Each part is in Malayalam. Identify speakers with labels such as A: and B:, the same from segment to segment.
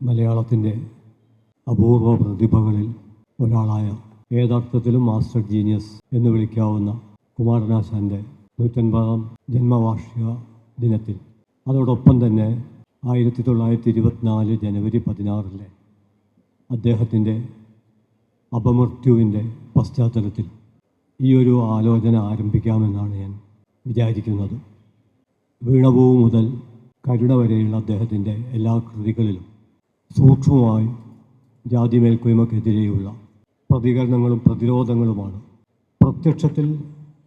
A: മലയാളത്തിൻ്റെ അപൂർവ പ്രതിഭകളിൽ ഒരാളായ ഏതർത്ഥത്തിലും മാസ്റ്റർ ജീനിയസ് എന്ന് വിളിക്കാവുന്ന കുമാരനാശാൻ്റെ 150-ാം ജന്മവാർഷിക ദിനത്തിൽ അതോടൊപ്പം തന്നെ 1924 ജനുവരി 16 അദ്ദേഹത്തിൻ്റെ അപമൃത്യുവിൻ്റെ പശ്ചാത്തലത്തിൽ ഈ ഒരു ആലോചന ആരംഭിക്കാമെന്നാണ് ഞാൻ വിചാരിക്കുന്നത്. വീണപൂവ് മുതൽ കരുണ വരെയുള്ള അദ്ദേഹത്തിൻ്റെ എല്ലാ കൃതികളിലും സൂക്ഷ്മമായി ജാതി മേൽക്കോയ്മക്കെതിരെയുള്ള പ്രതികരണങ്ങളും പ്രതിരോധങ്ങളുമാണ്. പ്രത്യക്ഷത്തിൽ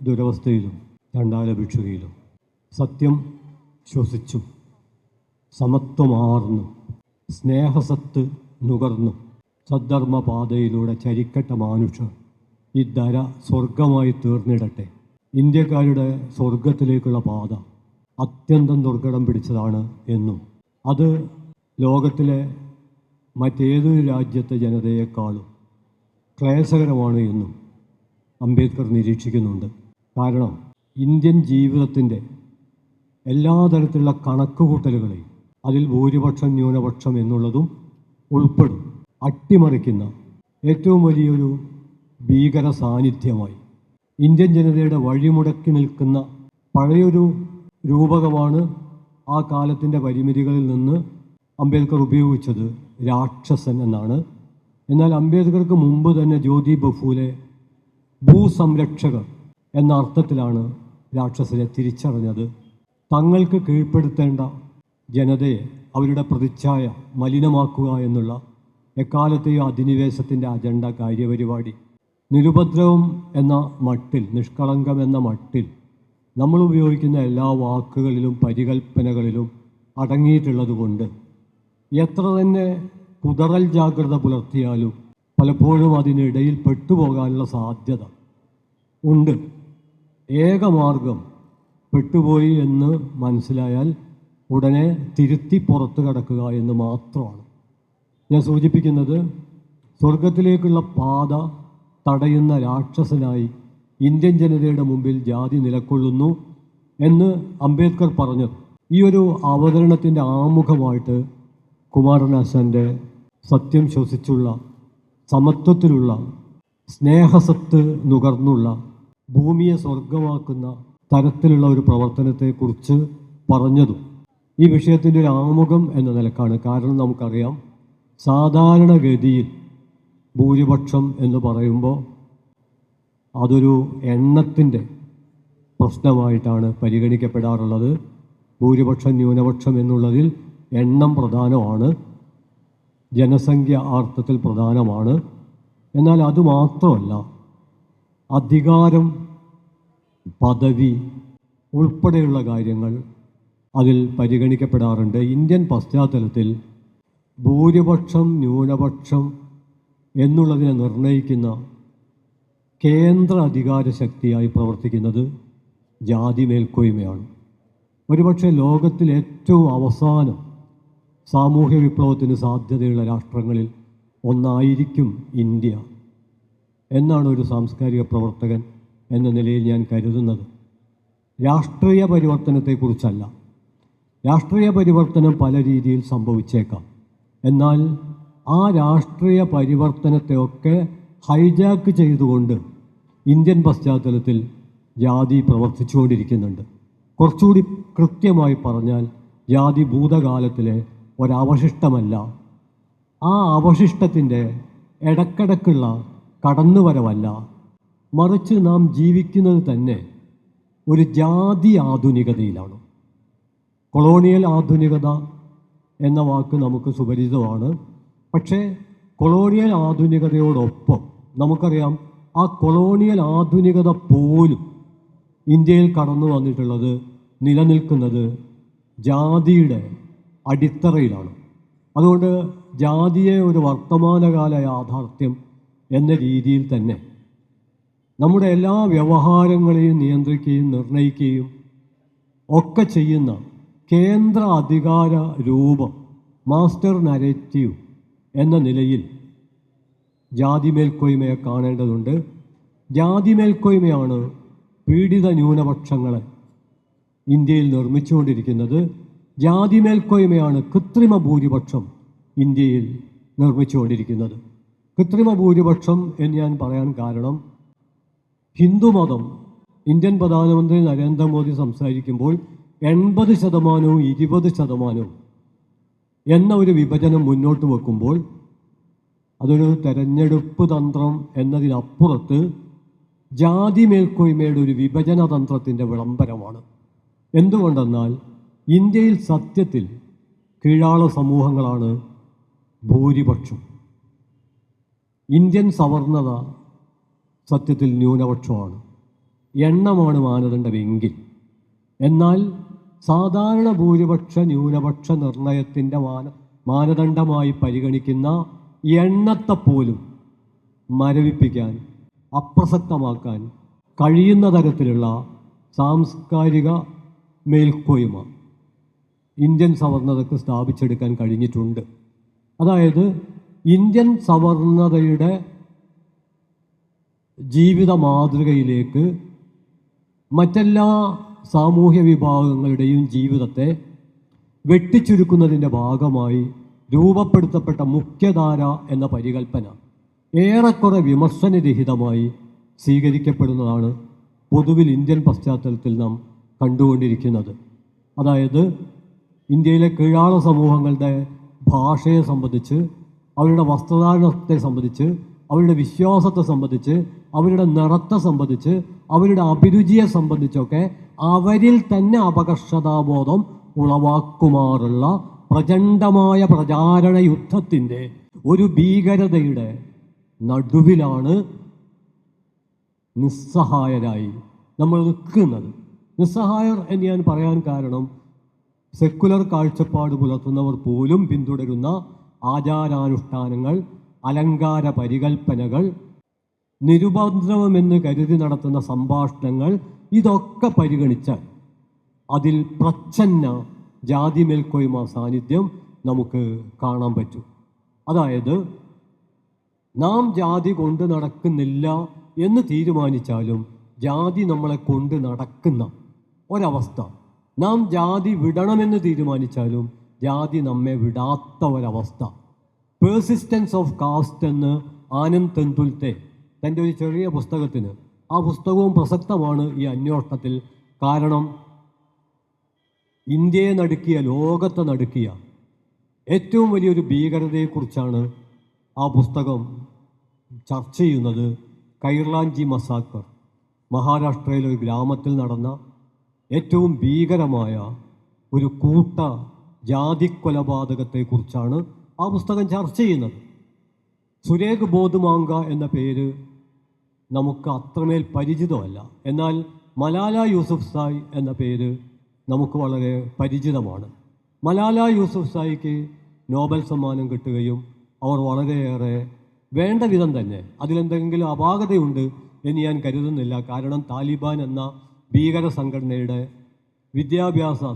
A: ദുരവസ്ഥയിലും ചണ്ടാല ഭിക്ഷുകയിലും സത്യം ശ്വസിച്ചും സമത്വമാർന്നും സ്നേഹസത്ത് നുകർന്നും സദ്ധർമ്മപാതയിലൂടെ ചരിക്കട്ട മാനുഷർ ഈ ധര സ്വർഗമായി തീർന്നിടട്ടെ. ഇന്ത്യക്കാരുടെ സ്വർഗത്തിലേക്കുള്ള പാത അത്യന്തം ദുർഘടം പിടിച്ചതാണ് എന്നും അത് ലോകത്തിലെ മറ്റേതൊരു രാജ്യത്തെ ജനതയെക്കാളും ക്ലേശകരമാണ് എന്നും അംബേദ്കർ നിരീക്ഷിക്കുന്നുണ്ട്. കാരണം ഇന്ത്യൻ ജീവിതത്തിൻ്റെ എല്ലാ തരത്തിലുള്ള കണക്കുകൂട്ടലുകളെയും അതിൽ ഭൂരിപക്ഷം ന്യൂനപക്ഷം എന്നുള്ളതും ഉൾപ്പെടും അട്ടിമറിക്കുന്ന ഏറ്റവും വലിയൊരു ഭീകര സാന്നിധ്യമായി ഇന്ത്യൻ ജനതയുടെ വഴിമുടക്കി നിൽക്കുന്ന പഴയൊരു രൂപകമാണ് ആ കാലത്തിൻ്റെ പരിമിതികളിൽ നിന്ന് അംബേദ്കർ ഉപയോഗിച്ചത് രാക്ഷസൻ എന്നാണ്. എന്നാൽ അംബേദ്കർക്ക് മുമ്പ് തന്നെ ജ്യോതി ബഫൂലെ ഭൂസംരക്ഷകർ എന്ന അർത്ഥത്തിലാണ് രാക്ഷസനെ തിരിച്ചറിഞ്ഞത്. തങ്ങൾക്ക് കീഴ്പ്പെടുത്തേണ്ട ജനതയെ അവരുടെ പ്രതിച്ഛായ മലിനമാക്കുക എന്നുള്ള എക്കാലത്തെയും അധിനിവേശത്തിൻ്റെ അജണ്ട കാര്യപരിപാടി നിരുപദ്രവം എന്ന മട്ടിൽ, നിഷ്കളങ്കം എന്ന മട്ടിൽ നമ്മൾ ഉപയോഗിക്കുന്ന എല്ലാ വാക്കുകളിലും പരികൽപ്പനകളിലും അടങ്ങിയിട്ടുള്ളത് കൊണ്ട് എത്ര തന്നെ കുതറൽ ജാഗ്രത പുലർത്തിയാലും പലപ്പോഴും അതിനിടയിൽ പെട്ടുപോകാനുള്ള സാധ്യത ഉണ്ട്. ഏകമാർഗം പെട്ടുപോയി എന്ന് മനസ്സിലായാൽ ഉടനെ തിരുത്തി പുറത്തു കടക്കുക എന്ന് മാത്രമാണ്. ഞാൻ സൂചിപ്പിക്കുന്നത് സ്വർഗത്തിലേക്കുള്ള പാത തടയുന്ന രാക്ഷസനായി ഇന്ത്യൻ ജനതയുടെ മുമ്പിൽ ജാതി നിലകൊള്ളുന്നു എന്ന് അംബേദ്കർ പറഞ്ഞത് ഈ ഒരു അവതരണത്തിൻ്റെ ആമുഖമായിട്ട് കുമാരനാശാൻ്റെ സത്യം ശ്വസിച്ചുള്ള സമത്വത്തിലുള്ള സ്നേഹസത്ത് നുകർന്നുള്ള ഭൂമിയെ സ്വർഗമാക്കുന്ന തരത്തിലുള്ള ഒരു പ്രവർത്തനത്തെക്കുറിച്ച് പറഞ്ഞതും ഈ വിഷയത്തിൻ്റെ ഒരു ആമുഖം എന്ന നിലക്കാണ്. കാരണം നമുക്കറിയാം, സാധാരണഗതിയിൽ ഭൂരിപക്ഷം എന്ന് പറയുമ്പോൾ അതൊരു എണ്ണത്തിൻ്റെ പ്രശ്നമായിട്ടാണ് പരിഗണിക്കപ്പെടാറുള്ളത്. ഭൂരിപക്ഷം ന്യൂനപക്ഷം എന്നുള്ളതിൽ എണ്ണം പ്രധാനമാണ്, ജനസംഖ്യ അർത്ഥത്തിൽ പ്രധാനമാണ്. എന്നാൽ അതുമാത്രമല്ല, അധികാരം, പദവി ഉൾപ്പെടെയുള്ള കാര്യങ്ങൾ അതിൽ പരിഗണിക്കപ്പെടാറുണ്ട്. ഇന്ത്യൻ പശ്ചാത്തലത്തിൽ ഭൂരിപക്ഷം ന്യൂനപക്ഷം എന്നുള്ളതിനെ നിർണ്ണയിക്കുന്ന കേന്ദ്ര അധികാര ശക്തിയായി പ്രവർത്തിക്കുന്നത് ജാതി മേൽക്കോയ്മയാണ്. ഒരുപക്ഷെ ലോകത്തിൽ ഏറ്റവും അവസാനം സാമൂഹ്യ വിപ്ലവത്തിന് സാധ്യതയുള്ള രാഷ്ട്രങ്ങളിൽ ഒന്നായിരിക്കും ഇന്ത്യ എന്നാണ് ഒരു സാംസ്കാരിക പ്രവർത്തകൻ എന്ന നിലയിൽ ഞാൻ കരുതുന്നത്. രാഷ്ട്രീയ പരിവർത്തനത്തെക്കുറിച്ചല്ല. രാഷ്ട്രീയ പരിവർത്തനം പല രീതിയിൽ സംഭവിച്ചേക്കാം. എന്നാൽ ആ രാഷ്ട്രീയ പരിവർത്തനത്തെയൊക്കെ ഹൈജാക്ക് ചെയ്തുകൊണ്ട് ഇന്ത്യൻ പശ്ചാത്തലത്തിൽ ജാതി പ്രവർത്തിച്ചുകൊണ്ടിരിക്കുന്നുണ്ട്. കുറച്ചുകൂടി കൃത്യമായി പറഞ്ഞാൽ ജാതി ഭൂതകാലത്തിലെ ഒരവശിഷ്ടമല്ല, ആ അവശിഷ്ടത്തിൻ്റെ ഇടക്കിടക്കുള്ള കടന്നുവരവല്ല, മറിച്ച് നാം ജീവിക്കുന്നത് തന്നെ ഒരു ജാതി ആധുനികതയിലാണ്. കൊളോണിയൽ ആധുനികത എന്ന വാക്ക് നമുക്ക് സുപരിചിതമാണ്. പക്ഷേ കൊളോണിയൽ ആധുനികതയോടൊപ്പം നമുക്കറിയാം, ആ കൊളോണിയൽ ആധുനികത പോലും ഇന്ത്യയിൽ കടന്നു വന്നിട്ടുള്ളത്, നിലനിൽക്കുന്നത് ജാതിയുടെ അടിത്തറയിലാണ്. അതുകൊണ്ട് ജാതിയെ ഒരു വർത്തമാനകാല യാഥാർത്ഥ്യം എന്ന രീതിയിൽ തന്നെ നമ്മുടെ എല്ലാ വ്യവഹാരങ്ങളെയും നിയന്ത്രിക്കുകയും നിർണ്ണയിക്കുകയും ഒക്കെ ചെയ്യുന്ന കേന്ദ്ര അധികാര രൂപം, മാസ്റ്റർ നരേറ്റീവ് എന്ന നിലയിൽ ജാതി മേൽക്കോയ്മയെ കാണേണ്ടതുണ്ട്. ജാതി മേൽക്കോയ്മയാണ് പീഡിത ന്യൂനപക്ഷങ്ങളെ ഇന്ത്യയിൽ നിർമ്മിച്ചുകൊണ്ടിരിക്കുന്നത്. ജാതി മേൽക്കോയ്മയാണ് കൃത്രിമ ഭൂരിപക്ഷം ഇന്ത്യയിൽ നിർമ്മിച്ചുകൊണ്ടിരിക്കുന്നത്. കൃത്രിമ ഭൂരിപക്ഷം എന്ന് ഞാൻ പറയാൻ കാരണം, ഹിന്ദുമതം ഇന്ത്യൻ പ്രധാനമന്ത്രി നരേന്ദ്രമോദി സംസാരിക്കുമ്പോൾ 80% 20% എന്ന ഒരു വിഭജനം മുന്നോട്ട് വെക്കുമ്പോൾ അതൊരു തെരഞ്ഞെടുപ്പ് തന്ത്രം എന്നതിനപ്പുറത്ത് ജാതി മേൽക്കോയ്മയുടെ ഒരു വിഭജന തന്ത്രത്തിൻ്റെ വിളംബരമാണ്. എന്തുകൊണ്ടെന്നാൽ ഇന്ത്യയിൽ സത്യത്തിൽ കീഴാള സമൂഹങ്ങളാണ് ഭൂരിപക്ഷം. ഇന്ത്യൻ സവർണത സത്യത്തിൽ ന്യൂനപക്ഷമാണ്, എണ്ണമാണ് മാനദണ്ഡമെങ്കിൽ. എന്നാൽ സാധാരണ ഭൂരിപക്ഷ ന്യൂനപക്ഷ നിർണയത്തിൻ്റെ മാനദണ്ഡമായി പരിഗണിക്കുന്ന എണ്ണത്തെപ്പോലും മരവിപ്പിക്കാൻ, അപ്രസക്തമാക്കാൻ കഴിയുന്ന തരത്തിലുള്ള സാംസ്കാരിക മേൽക്കോയ്മ ഇന്ത്യൻ സവർണതയ്ക്ക് സ്ഥാപിച്ചെടുക്കാൻ കഴിഞ്ഞിട്ടുണ്ട്. അതായത് ഇന്ത്യൻ സവർണതയുടെ ജീവിത മാതൃകയിലേക്ക് മറ്റെല്ലാ സാമൂഹ്യ വിഭാഗങ്ങളുടെയും ജീവിതത്തെ വെട്ടിച്ചുരുക്കുന്നതിൻ്റെ ഭാഗമായി രൂപപ്പെടുത്തപ്പെട്ട മുഖ്യധാര എന്ന പരികൽപ്പന ഏറെക്കുറെ വിമർശനരഹിതമായി സ്വീകരിക്കപ്പെടുന്നതാണ് പൊതുവിൽ ഇന്ത്യൻ പശ്ചാത്തലത്തിൽ നാം കണ്ടുകൊണ്ടിരിക്കുന്നത്. അതായത് ഇന്ത്യയിലെ കീഴാള സമൂഹങ്ങളുടെ ഭാഷയെ സംബന്ധിച്ച്, അവരുടെ വസ്ത്രധാരണത്തെ സംബന്ധിച്ച്, അവരുടെ വിശ്വാസത്തെ സംബന്ധിച്ച്, അവരുടെ നിറത്തെ സംബന്ധിച്ച്, അവരുടെ അഭിരുചിയെ സംബന്ധിച്ചൊക്കെ അവരിൽ തന്നെ അപകർഷതാബോധം ഉളവാക്കുമാറുള്ള പ്രചണ്ഡമായ പ്രചാരണ യുദ്ധത്തിൻ്റെ ഒരു ഭീകരതയുടെ നടുവിലാണ് നിസ്സഹായരായി നമ്മൾ നിൽക്കുന്നത്. നിസ്സഹായർ എന്ന് ഞാൻ പറയാൻ കാരണം, സെക്കുലർ കാഴ്ചപ്പാട് പുലർത്തുന്നവർ പോലും പിന്തുടരുന്ന ആചാരാനുഷ്ഠാനങ്ങൾ, അലങ്കാര പരികൽപ്പനകൾ, നിരുപദ്രവമെന്ന് കരുതി നടത്തുന്ന സംഭാഷണങ്ങൾ, ഇതൊക്കെ പരിഗണിച്ചാൽ അതിൽ പ്രച്ഛന്ന ജാതി മേൽക്കോയ്മ സാന്നിധ്യം നമുക്ക് കാണാൻ പറ്റും. അതായത് നാം ജാതി കൊണ്ട് നടക്കുന്നില്ല എന്ന് തീരുമാനിച്ചാലും ജാതി നമ്മളെ കൊണ്ട് നടക്കുന്ന ഒരവസ്ഥ, നാം ജാതി വിടണമെന്ന് തീരുമാനിച്ചാലും ജാതി നമ്മെ വിടാത്ത ഒരവസ്ഥ. പേഴ്സിസ്റ്റൻസ് ഓഫ് കാസ്റ്റ് എന്ന് ആനന്ദ് തെൻഡുൽക്കർ തൻ്റെ ഒരു ചെറിയ പുസ്തകത്തിന്, ആ പുസ്തകവും പ്രസക്തമാണ് ഈ അന്വേഷണത്തിൽ. കാരണം ഇന്ത്യയെ നടുക്കിയ, ലോകത്തെ നടുക്കിയ ഏറ്റവും വലിയൊരു ഭീകരതയെക്കുറിച്ചാണ് ആ പുസ്തകം ചർച്ച ചെയ്യുന്നത്. കൈർലാൻജി മസാക്കർ, മഹാരാഷ്ട്രയിലെ ഒരു ഗ്രാമത്തിൽ നടന്ന ഏറ്റവും ഭീകരമായ ഒരു കൂട്ട ജാതിക്കൊലപാതകത്തെക്കുറിച്ചാണ് ആ പുസ്തകം ചർച്ച ചെയ്യുന്നത്. സുരേഖ് ബോധുമാങ്ക എന്ന പേര് നമുക്ക് അത്രമേൽ പരിചിതമല്ല. എന്നാൽ മലാല യൂസുഫ്സായി എന്ന പേര് നമുക്ക് വളരെ പരിചിതമാണ്. മലാല യൂസുഫ്സായിക്ക് നോബൽ സമ്മാനം കിട്ടുകയും അവർ വളരെയേറെ വേണ്ട വിധം തന്നെ, അതിലെന്തെങ്കിലും അപാകതയുണ്ട് എന്ന് ഞാൻ കരുതുന്നില്ല. കാരണം താലിബാൻ എന്ന ഭീകര സംഘടനയുടെ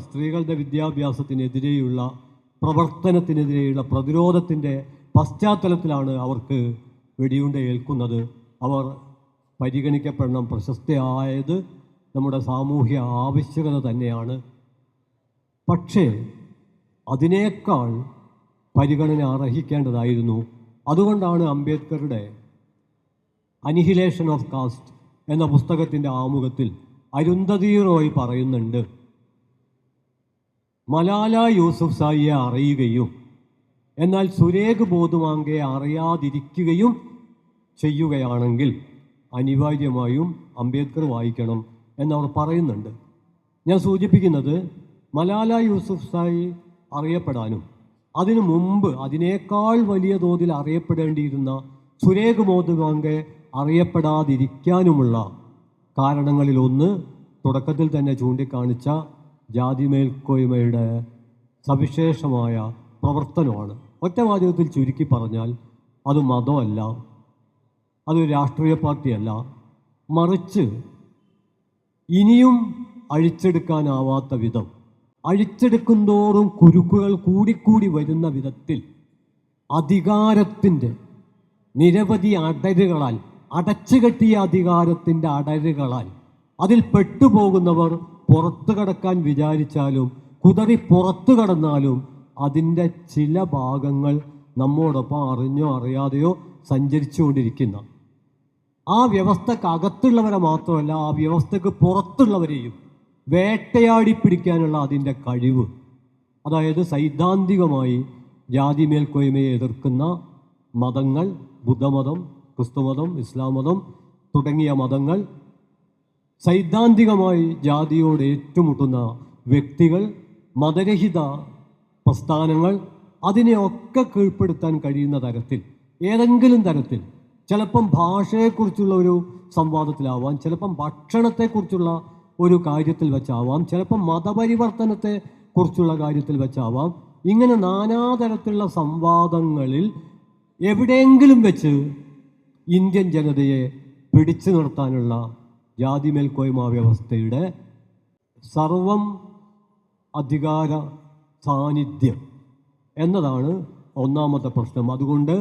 A: സ്ത്രീകളുടെ വിദ്യാഭ്യാസത്തിനെതിരെയുള്ള പ്രവർത്തനത്തിനെതിരെയുള്ള പ്രതിരോധത്തിൻ്റെ പശ്ചാത്തലത്തിലാണ് അവർക്ക് വെടിയുണ്ട ഏൽക്കുന്നത്. അവർ പരിഗണിക്കപ്പെടണം, പ്രശസ്തയായത് നമ്മുടെ സാമൂഹ്യ ആവശ്യകത തന്നെയാണ്. പക്ഷേ അതിനേക്കാൾ പരിഗണന അർഹിക്കേണ്ടതായിരുന്നു. അതുകൊണ്ടാണ് അംബേദ്കറുടെ അനിഹിലേഷൻ ഓഫ് കാസ്റ്റ് എന്ന പുസ്തകത്തിൻ്റെ ആമുഖത്തിൽ അരുന്ധതി റോയ് പറയുന്നുണ്ട്, മലാല യൂസുഫ്സായിയെ അറിയുകയും എന്നാൽ സുരേഖ് ബോധുമാങ്കയെ അറിയാതിരിക്കുകയും ചെയ്യുകയാണെങ്കിൽ അനിവാര്യമായും അംബേദ്കർ വായിക്കണം എന്നവർ പറയുന്നുണ്ട്. ഞാൻ സൂചിപ്പിക്കുന്നത്, മലാല യൂസുഫ്സായി അറിയപ്പെടാനും അതിനു മുമ്പ് അതിനേക്കാൾ വലിയ തോതിൽ അറിയപ്പെടേണ്ടിയിരുന്ന സുരേഖ് ബോധുമാങ്കയെ അറിയപ്പെടാതിരിക്കാനുമുള്ള കാരണങ്ങളിലൊന്ന് തുടക്കത്തിൽ തന്നെ ചൂണ്ടിക്കാണിച്ച ജാതി മേൽക്കോയ്മയുടെ സവിശേഷമായ പ്രവർത്തനമാണ്. ഒറ്റവാചകത്തിൽ ചുരുക്കി പറഞ്ഞാൽ അത് മതമല്ല, അത് രാഷ്ട്രീയ പാർട്ടിയല്ല, മറിച്ച് ഇനിയും അഴിച്ചെടുക്കാനാവാത്ത വിധം, അഴിച്ചെടുക്കുന്തോറും കുരുക്കുകൾ കൂടിക്കൂടി വരുന്ന വിധത്തിൽ അധികാരത്തിൻ്റെ നിരവധി അടരുകളാൽ, അടച്ചുകെട്ടിയ അധികാരത്തിൻ്റെ അടരുകളാൽ അതിൽ പെട്ടുപോകുന്നവർ പുറത്തു കടക്കാൻ വിചാരിച്ചാലും കുതറി പുറത്തു കടന്നാലും അതിൻ്റെ ചില ഭാഗങ്ങൾ നമ്മോടൊപ്പം അറിഞ്ഞോ അറിയാതെയോ സഞ്ചരിച്ചുകൊണ്ടിരിക്കുന്ന ആ വ്യവസ്ഥക്കകത്തുള്ളവരെ മാത്രമല്ല, ആ വ്യവസ്ഥക്ക് പുറത്തുള്ളവരെയും വേട്ടയാടി പിടിക്കാനുള്ള അതിൻ്റെ കഴിവ്, അതായത് സൈദ്ധാന്തികമായി ജാതി മേൽക്കോയ്മയെ എതിർക്കുന്ന മതങ്ങൾ, ബുദ്ധമതം, ക്രിസ്തുമതം, ഇസ്ലാം മതം തുടങ്ങിയ മതങ്ങൾ, സൈദ്ധാന്തികമായി ജാതിയോട് ഏറ്റുമുട്ടുന്ന വ്യക്തികൾ, മതരഹിത പ്രസ്ഥാനങ്ങൾ, അതിനെയൊക്കെ കീഴ്പ്പെടുത്താൻ കഴിയുന്ന തരത്തിൽ, ഏതെങ്കിലും തരത്തിൽ, ചിലപ്പം ഭാഷയെക്കുറിച്ചുള്ള ഒരു സംവാദത്തിലാവാം, ചിലപ്പം ഭക്ഷണത്തെക്കുറിച്ചുള്ള ഒരു കാര്യത്തിൽ വെച്ചാവാം, ചിലപ്പം മതപരിവർത്തനത്തെ കുറിച്ചുള്ള കാര്യത്തിൽ വെച്ചാവാം, ഇങ്ങനെ നാനാതരത്തിലുള്ള സംവാദങ്ങളിൽ എവിടെയെങ്കിലും വെച്ച് ഇന്ത്യൻ ജനതയെ പിടിച്ചു നിർത്താനുള്ള ജാതി മേൽക്കോയ്മ വ്യവസ്ഥയുടെ സർവം അധികാര സാന്നിധ്യം എന്നതാണ് ഒന്നാമത്തെ പ്രശ്നം. അതുകൊണ്ട്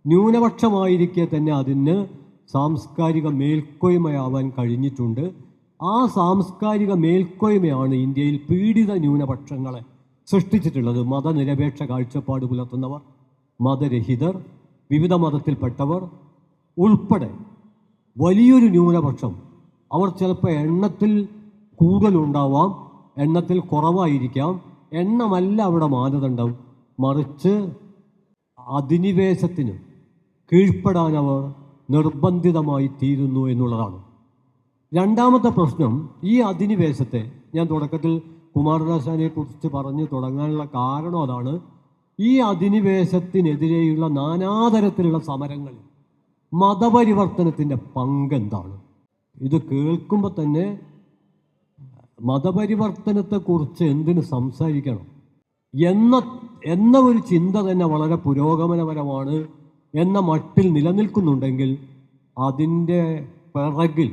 A: ന്യൂനപക്ഷമായിരിക്കെ തന്നെ അതിന് സാംസ്കാരിക മേൽക്കോയ്മയാവാൻ കഴിഞ്ഞിട്ടുണ്ട്. ആ സാംസ്കാരിക മേൽക്കോയ്മയാണ് ഇന്ത്യയിൽ പീഡിത ന്യൂനപക്ഷങ്ങളെ സൃഷ്ടിച്ചിട്ടുള്ളത്. മതനിരപേക്ഷ കാഴ്ചപ്പാട് പുലർത്തുന്നവർ, മതരഹിതർ, വിവിധ മതത്തിൽപ്പെട്ടവർ ഉൾപ്പെടെ വലിയൊരു ന്യൂനപക്ഷം. അവർ ചിലപ്പോൾ എണ്ണത്തിൽ കൂടുതലുണ്ടാവാം, എണ്ണത്തിൽ കുറവായിരിക്കാം. എണ്ണമല്ല അവിടെ മാനദണ്ഡം, മറിച്ച് അധിനിവേശത്തിന് കീഴ്പ്പെടാൻ അവർ നിർബന്ധിതമായി തീരുന്നു എന്നുള്ളതാണ്. രണ്ടാമത്തെ പ്രശ്നം, ഈ അധിനിവേശത്തെ ഞാൻ തുടക്കത്തിൽ കുമാരനാശാനെ കുറിച്ച് പറഞ്ഞു തുടങ്ങാനുള്ള കാരണം അതാണ്. ഈ അധിനിവേശത്തിനെതിരെയുള്ള നാനാതരത്തിലുള്ള സമരങ്ങളിൽ മതപരിവർത്തനത്തിൻ്റെ പങ്കെന്താണ്? ഇത് കേൾക്കുമ്പോൾ തന്നെ മതപരിവർത്തനത്തെക്കുറിച്ച് എന്തിന് സംസാരിക്കണം എന്ന ഒരു ചിന്ത തന്നെ വളരെ പുരോഗമനപരമാണ് എന്ന മട്ടിൽ നിലനിൽക്കുന്നുണ്ടെങ്കിൽ അതിൻ്റെ പിറകിൽ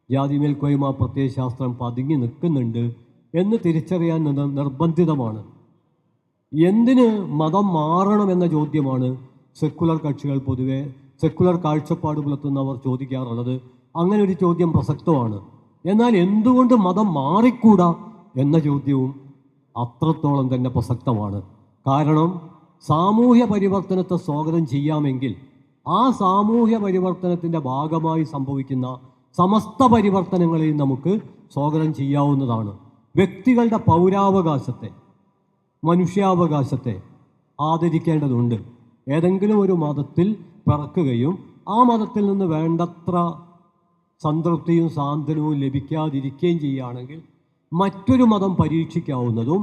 A: ജാതി മേൽക്കോയ്മ പ്രത്യയശാസ്ത്രം പതുങ്ങി നിൽക്കുന്നുണ്ട് എന്ന് തിരിച്ചറിയാൻ നിർബന്ധിതമാണ്. എന്തിന് മതം മാറണമെന്ന ചോദ്യമാണ് സെക്കുലർ കക്ഷികൾ, പൊതുവെ സെക്കുലർ കാഴ്ചപ്പാട് പുലർത്തുന്നവർ ചോദിക്കാറുള്ളത്. അങ്ങനെ ഒരു ചോദ്യം പ്രസക്തമാണ്. എന്നാൽ എന്തുകൊണ്ട് മതം മാറിക്കൂടാ എന്ന ചോദ്യവും അത്രത്തോളം തന്നെ പ്രസക്തമാണ്. കാരണം സാമൂഹ്യ പരിവർത്തനത്തെ സ്വാഗതം ചെയ്യാമെങ്കിൽ ആ സാമൂഹ്യ പരിവർത്തനത്തിൻ്റെ ഭാഗമായി സംഭവിക്കുന്ന സമസ്ത പരിവർത്തനങ്ങളെയും നമുക്ക് സ്വാഗതം ചെയ്യാവുന്നതാണ്. വ്യക്തികളുടെ പൗരാവകാശത്തെ, മനുഷ്യാവകാശത്തെ ആദരിക്കേണ്ടതുണ്ട്. ഏതെങ്കിലും ഒരു മതത്തിൽ പിറക്കുകയും ആ മതത്തിൽ നിന്ന് വേണ്ടത്ര സംതൃപ്തിയും സാന്ത്വനവും ലഭിക്കാതിരിക്കുകയും ചെയ്യുകയാണെങ്കിൽ മറ്റൊരു മതം പരീക്ഷിക്കാവുന്നതും,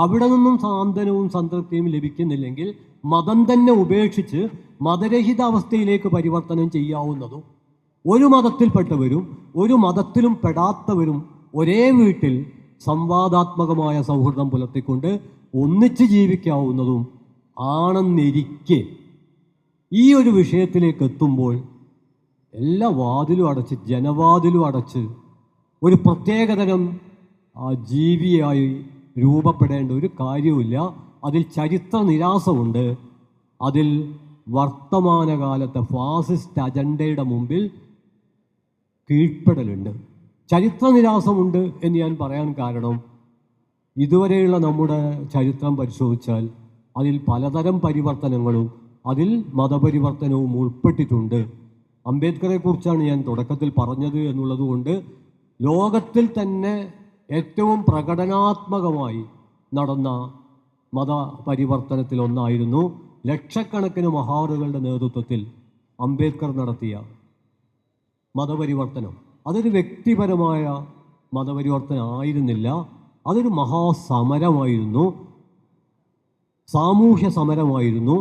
A: അവിടെ നിന്നും സാന്ത്വനവും സംതൃപ്തിയും ലഭിക്കുന്നില്ലെങ്കിൽ മതം തന്നെ ഉപേക്ഷിച്ച് മതരഹിത അവസ്ഥയിലേക്ക് പരിവർത്തനം ചെയ്യാവുന്നതും, ഒരു മതത്തിൽപ്പെട്ടവരും ഒരു മതത്തിലും പെടാത്തവരും ഒരേ വീട്ടിൽ സംവാദാത്മകമായ സൗഹൃദം പുലർത്തിക്കൊണ്ട് ഒന്നിച്ച് ജീവിക്കാവുന്നതും ആണെന്നിരിക്കെ ഈ ഒരു വിഷയത്തിലേക്ക് എത്തുമ്പോൾ എല്ലാ വാതിലും അടച്ച്, ജനവാതിലും അടച്ച് ഒരു പ്രത്യേകതരം ജീവിയായി രൂപപ്പെടേണ്ട ഒരു കാര്യവുമില്ല. അതിൽ ചരിത്ര നിരാസമുണ്ട്, അതിൽ വർത്തമാനകാലത്തെ ഫാസിസ്റ്റ് അജണ്ടയുടെ മുമ്പിൽ കീഴ്പ്പെടലുണ്ട്. ചരിത്ര നിരാസമുണ്ട് എന്ന് ഞാൻ പറയാൻ കാരണം, ഇതുവരെയുള്ള നമ്മുടെ ചരിത്രം പരിശോധിച്ചാൽ അതിൽ പലതരം പരിവർത്തനങ്ങളും അതിൽ മതപരിവർത്തനവും ഉൾപ്പെട്ടിട്ടുണ്ട്. അംബേദ്കറെ കുറിച്ചാണ് ഞാൻ തുടക്കത്തിൽ പറഞ്ഞത് എന്നുള്ളതുകൊണ്ട് ലോകത്തിൽ തന്നെ ഏറ്റവും പ്രകടനാത്മകമായി നടന്ന മതപരിവർത്തനത്തിലൊന്നായിരുന്നു ലക്ഷക്കണക്കിന് മഹാറുകളുടെ നേതൃത്വത്തിൽ അംബേദ്കർ നടത്തിയ മതപരിവർത്തനം. അതൊരു വ്യക്തിപരമായ മതപരിവർത്തനം ആയിരുന്നില്ല, അതൊരു മഹാസമരമായിരുന്നു, സാമൂഹ്യ സമരമായിരുന്നു.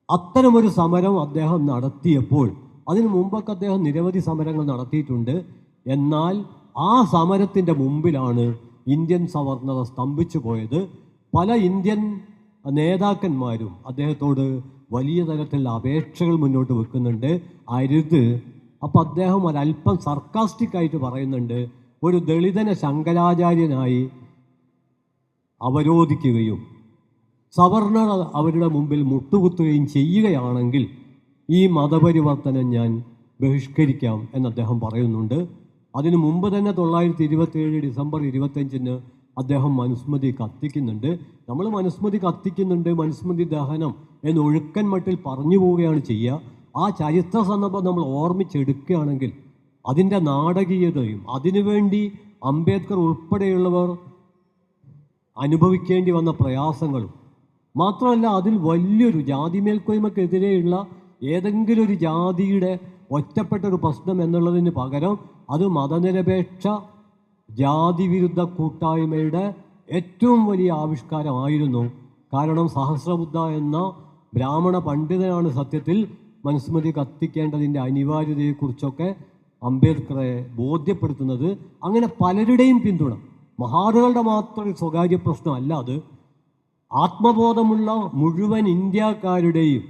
A: അത്തരമൊരു സമരം അദ്ദേഹം നടത്തിയപ്പോൾ, അതിനു മുമ്പൊക്കെ അദ്ദേഹം നിരവധി സമരങ്ങൾ നടത്തിയിട്ടുണ്ട്. എന്നാൽ ആ സമരത്തിൻ്റെ മുമ്പിലാണ് ഇന്ത്യൻ സവർണത സ്തംഭിച്ചു പോയത്. പല ഇന്ത്യൻ നേതാക്കന്മാരും അദ്ദേഹത്തോട് വലിയ തരത്തിലുള്ള അപേക്ഷകൾ മുന്നോട്ട് വെക്കുന്നുണ്ട്, അരുത്. അപ്പോൾ അദ്ദേഹം ഒരല്പം സർക്കാസ്റ്റിക്കായിട്ട് പറയുന്നുണ്ട്, ഒരു ദളിതനെ ശങ്കരാചാര്യനായി അവരോധിക്കുകയും സവർണർ അവരുടെ മുമ്പിൽ മുട്ടുകുത്തുകയും ചെയ്യുകയാണെങ്കിൽ ഈ മതപരിവർത്തനം ഞാൻ ബഹിഷ്കരിക്കാം എന്ന് അദ്ദേഹം പറയുന്നുണ്ട്. അതിനു മുമ്പ് തന്നെ 1927 ഡിസംബർ 25 അദ്ദേഹം മനുസ്മൃതി കത്തിക്കുന്നുണ്ട്. നമ്മൾ മനുസ്മൃതി കത്തിക്കുന്നുണ്ട്, മനുസ്മൃതി ദഹനം എന്ന് ഒഴുക്കൻ മട്ടിൽ പറഞ്ഞു പോവുകയാണ് ചെയ്യുക. ആ ചരിത്ര സന്ദർഭം നമ്മൾ ഓർമ്മിച്ചെടുക്കുകയാണെങ്കിൽ അതിൻ്റെ നാടകീയതയും അതിനുവേണ്ടി അംബേദ്കർ ഉൾപ്പെടെയുള്ളവർ അനുഭവിക്കേണ്ടി വന്ന പ്രയാസങ്ങളും മാത്രമല്ല, അതിൽ വലിയൊരു ജാതി മേൽക്കോയ്മക്കെതിരെയുള്ള ഏതെങ്കിലും ഒരു ജാതിയുടെ ഒറ്റപ്പെട്ടൊരു പ്രശ്നം എന്നുള്ളതിന് പകരം അത് മതനിരപേക്ഷ ജാതിവിരുദ്ധ കൂട്ടായ്മയുടെ ഏറ്റവും വലിയ ആവിഷ്കാരമായിരുന്നു. കാരണം സഹസ്രബുദ്ധ എന്ന ബ്രാഹ്മണ പണ്ഡിതനാണ് സത്യത്തിൽ മനുസ്മൃതി കത്തിക്കേണ്ടതിൻ്റെ അനിവാര്യതയെക്കുറിച്ചൊക്കെ അംബേദ്കറെ ബോധ്യപ്പെടുത്തുന്നത്. അങ്ങനെ പലരുടെയും പിന്തുണ, മഹാറുകളുടെ മാത്രം സ്വകാര്യ പ്രശ്നമല്ല അത്, ആത്മബോധമുള്ള മുഴുവൻ ഇന്ത്യക്കാരുടെയും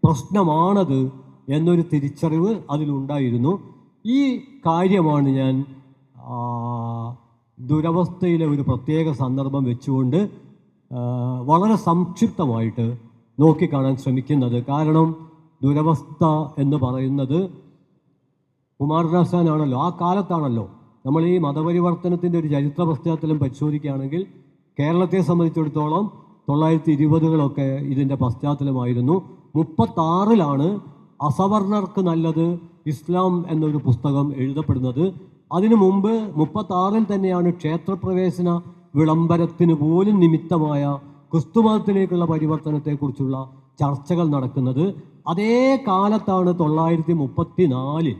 A: പ്രശ്നമാണത് എന്നൊരു തിരിച്ചറിവ് അതിലുണ്ടായിരുന്നു. ഈ കാര്യമാണ് ഞാൻ ദുരവസ്ഥയിലെ ഒരു പ്രത്യേക സന്ദർഭം വെച്ചുകൊണ്ട് വളരെ സംക്ഷിപ്തമായിട്ട് നോക്കിക്കാണാൻ ശ്രമിക്കുന്നത്. കാരണം ദുരവസ്ഥ എന്ന് പറയുന്നത് കുമാരനാശാനാണല്ലോ, ആ കാലത്താണല്ലോ. നമ്മൾ ഈ മതപരിവർത്തനത്തിൻ്റെ ഒരു ചരിത്ര പശ്ചാത്തലം പരിശോധിക്കുകയാണെങ്കിൽ കേരളത്തെ സംബന്ധിച്ചിടത്തോളം 1920കളൊക്കെ ഇതിൻ്റെ പശ്ചാത്തലമായിരുന്നു. 36ലാണ് അസവർണർക്ക് നല്ലത് ഇസ്ലാം എന്നൊരു പുസ്തകം എഴുതപ്പെടുന്നത്. അതിനു മുമ്പ് 36ൽ തന്നെയാണ് ക്ഷേത്രപ്രവേശന വിളംബരത്തിന് പോലും നിമിത്തമായ ക്രിസ്തുമതത്തിലേക്കുള്ള പരിവർത്തനത്തെക്കുറിച്ചുള്ള ചർച്ചകൾ നടക്കുന്നത്. അതേ കാലത്താണ് 1934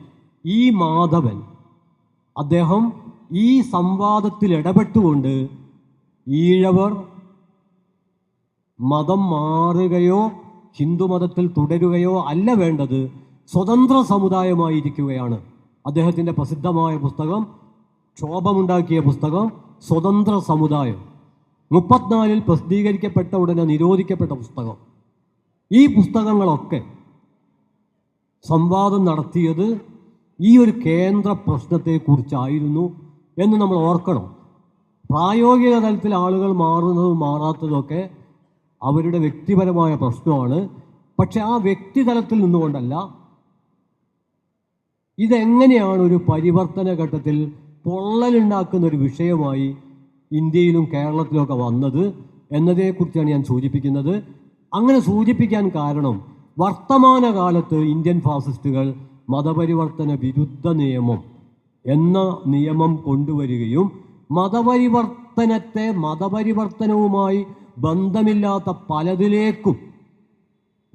A: ഈ മാധവൻ അദ്ദേഹം ഈ സംവാദത്തിൽ ഇടപെട്ടുകൊണ്ട് ഈഴവർ മതം മാറുകയോ ഹിന്ദുമതത്തിൽ തുടരുകയോ അല്ല വേണ്ടത്, സ്വതന്ത്ര സമുദായമായിരിക്കുകയാണ്. അദ്ദേഹത്തിൻ്റെ പ്രസിദ്ധമായ പുസ്തകം, ക്ഷോഭമുണ്ടാക്കിയ പുസ്തകം സ്വതന്ത്ര സമുദായം, 34ൽ പ്രസിദ്ധീകരിക്കപ്പെട്ട ഉടനെ നിരോധിക്കപ്പെട്ട പുസ്തകം. ഈ പുസ്തകങ്ങളൊക്കെ സംവാദം നടത്തിയത് ഈ ഒരു കേന്ദ്ര പ്രശ്നത്തെക്കുറിച്ചായിരുന്നു എന്ന് നമ്മൾ ഓർക്കണം. പ്രായോഗിക തലത്തിൽ ആളുകൾ മാറുന്നതും മാറാത്തതുമൊക്കെ അവരുടെ വ്യക്തിപരമായ പ്രശ്നമാണ്. പക്ഷെ ആ വ്യക്തിതലത്തിൽ നിന്നുകൊണ്ടല്ല, ഇതെങ്ങനെയാണ് ഒരു പരിവർത്തന ഘട്ടത്തിൽ പൊള്ളലുണ്ടാക്കുന്ന ഒരു വിഷയമായി ഇന്ത്യയിലും കേരളത്തിലുമൊക്കെ വന്നത് എന്നതേക്കുറിച്ചാണ് ഞാൻ സൂചിപ്പിക്കുന്നത്. അങ്ങനെ സൂചിപ്പിക്കാൻ കാരണം വർത്തമാനകാലത്ത് ഇന്ത്യൻ ഫാസിസ്റ്റുകൾ മതപരിവർത്തന വിരുദ്ധ നിയമം എന്ന നിയമം കൊണ്ടുവരികയും മതപരിവർത്തനവുമായി ബന്ധമില്ലാത്ത പലതിലേക്കും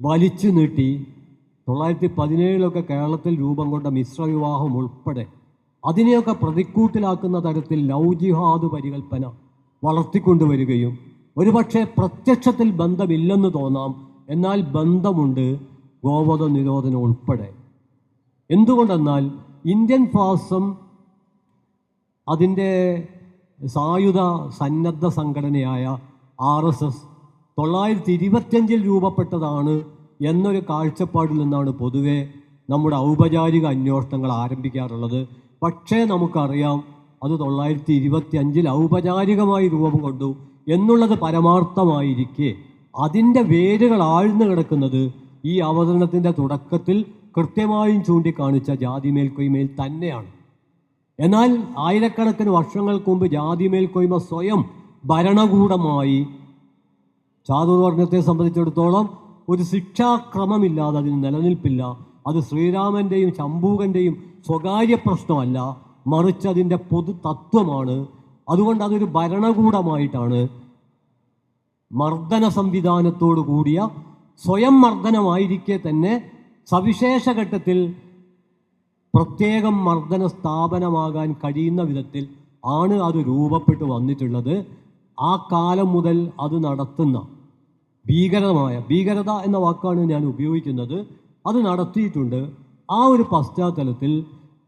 A: വലിച്ചു നീട്ടി 1917 കേരളത്തിൽ രൂപം കൊണ്ട മിശ്രവിവാഹം ഉൾപ്പെടെ അതിനെയൊക്കെ പ്രതിക്കൂട്ടിലാക്കുന്ന തരത്തിൽ ലവ് ജിഹാദ് പരികൽപ്പന വളർത്തിക്കൊണ്ടുവരികയും ഒരുപക്ഷെ പ്രത്യക്ഷത്തിൽ ബന്ധമില്ലെന്ന് തോന്നാം, എന്നാൽ ബന്ധമുണ്ട്, ഗോവധ നിരോധനം ഉൾപ്പെടെ. എന്തുകൊണ്ടെന്നാൽ ഇന്ത്യൻ ഫാസിസം അതിൻ്റെ സായുധ സന്നദ്ധ സംഘടനയായ RSS 1925 രൂപപ്പെട്ടതാണ് എന്നൊരു കാഴ്ചപ്പാടിൽ നിന്നാണ് പൊതുവെ നമ്മുടെ ഔപചാരിക അന്വേഷണങ്ങൾ ആരംഭിക്കാറുള്ളത്. പക്ഷേ നമുക്കറിയാം അത് 1925 ഔപചാരികമായി രൂപം കൊണ്ടു എന്നുള്ളത് പരമാർത്ഥമായിരിക്കെ അതിൻ്റെ വേരുകൾ ആഴ്ന്നു കിടക്കുന്നത് ഈ അവതരണത്തിൻ്റെ തുടക്കത്തിൽ കൃത്യമായും ചൂണ്ടിക്കാണിച്ച ജാതി മേൽക്കോയ്മയിൽ തന്നെയാണ്. എന്നാൽ ആയിരക്കണക്കിന് വർഷങ്ങൾക്ക് മുമ്പ് ജാതി മേൽക്കോയ്മ സ്വയം ഭരണകൂടമായി ചാതുർവർണ്ണത്തെ സംബന്ധിച്ചിടത്തോളം ഒരു ശിക്ഷാക്രമമില്ലാതെ അതിന് നിലനിൽപ്പില്ല. അത് ശ്രീരാമൻ്റെയും ശംഭൂകൻ്റെയും സ്വകാര്യ പ്രശ്നമല്ല, മറിച്ച് അതിൻ്റെ പൊതു തത്വമാണ്. അതുകൊണ്ട് അതൊരു ഭരണകൂടമായിട്ടാണ് മർദ്ദന സംവിധാനത്തോടു കൂടിയ സ്വയം മർദ്ദനമായിരിക്കെ തന്നെ സവിശേഷ ഘട്ടത്തിൽ പ്രത്യേകം മർദ്ദന സ്ഥാപനമാകാൻ കഴിയുന്ന വിധത്തിൽ ആണ് അത് രൂപപ്പെട്ടു വന്നിട്ടുള്ളത്. ആ കാലം മുതൽ അത് നടത്തുന്ന ഭീകരത എന്ന വാക്കാണ് ഞാൻ ഉപയോഗിക്കുന്നത്, അത് നടത്തിയിട്ടുണ്ട്. ആ ഒരു പശ്ചാത്തലത്തിൽ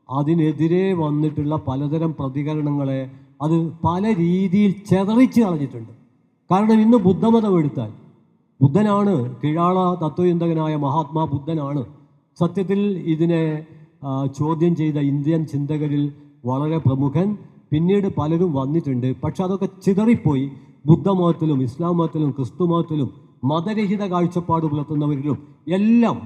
A: അതിനെതിരെ വന്നിട്ടുള്ള പലതരം പ്രതികരണങ്ങളെ അത് പല രീതിയിൽ ചെതറിച്ച് കളഞ്ഞിട്ടുണ്ട്. കാരണം ഇന്ന് ബുദ്ധമതം എടുത്താൽ ബുദ്ധനാണ്, കീഴാള തത്വചിന്തകനായ മഹാത്മാ ബുദ്ധനാണ് സത്യത്തിൽ ഇതിനെ ചോദ്യം ചെയ്ത ഇന്ത്യൻ ചിന്തകരിൽ വളരെ പ്രമുഖൻ. പിന്നീട് പലരും വന്നിട്ടുണ്ട്, പക്ഷെ അതൊക്കെ ചിതറിപ്പോയി. ബുദ്ധമതത്തിലും ഇസ്ലാം മതത്തിലും ക്രിസ്തു മതത്തിലും മതരഹിത കാഴ്ചപ്പാട് പുലർത്തുന്നവരിലും എല്ലാം